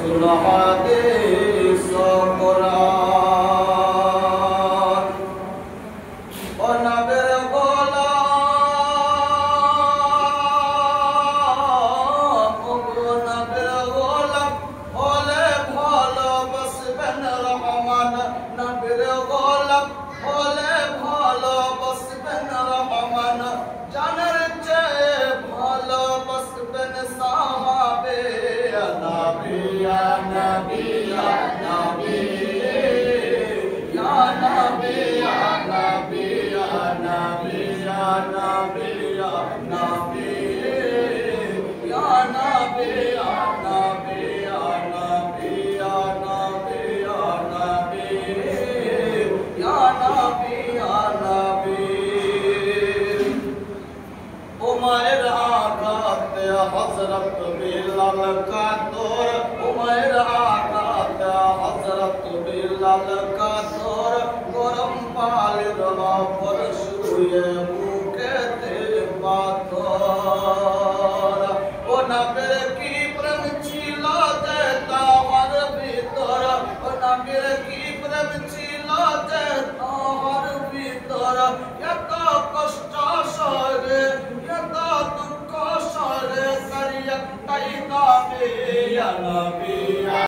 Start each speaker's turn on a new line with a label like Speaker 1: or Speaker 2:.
Speaker 1: রসুল হাদিস ও কোরআন ও নবীর গোলাম ও নবীর গোলাম হলে ভালোবাসবেন রহমান নবীর গোলাম হলে ভালোবাসবেন রহমান জানের চেয়ে ভালোবাসবেন সাহাবে নবী ইয়া নবী ইয়া নবী ইয়া নবী ইয়া নবী ইয়া নবী ইয়া নবী ইয়া নবী ইয়া নবী ইয়া নবী ইয়া নবী ইয়া নবী ইয়া নবী ইয়া নবী উমাইর আগাতে হযরত বিলাল का दौर उमर आगाते हज़रत बिलाल का दौर गरम पालिर पर शुए मुके दे बातर ओ नबीर की प्रेम छिला जे तावर भीतर ओ नबीर की प्रेम छिला जे तावर भीतर यत कष्ट सहे यत दुख सहे करिया ताई दामे या नबी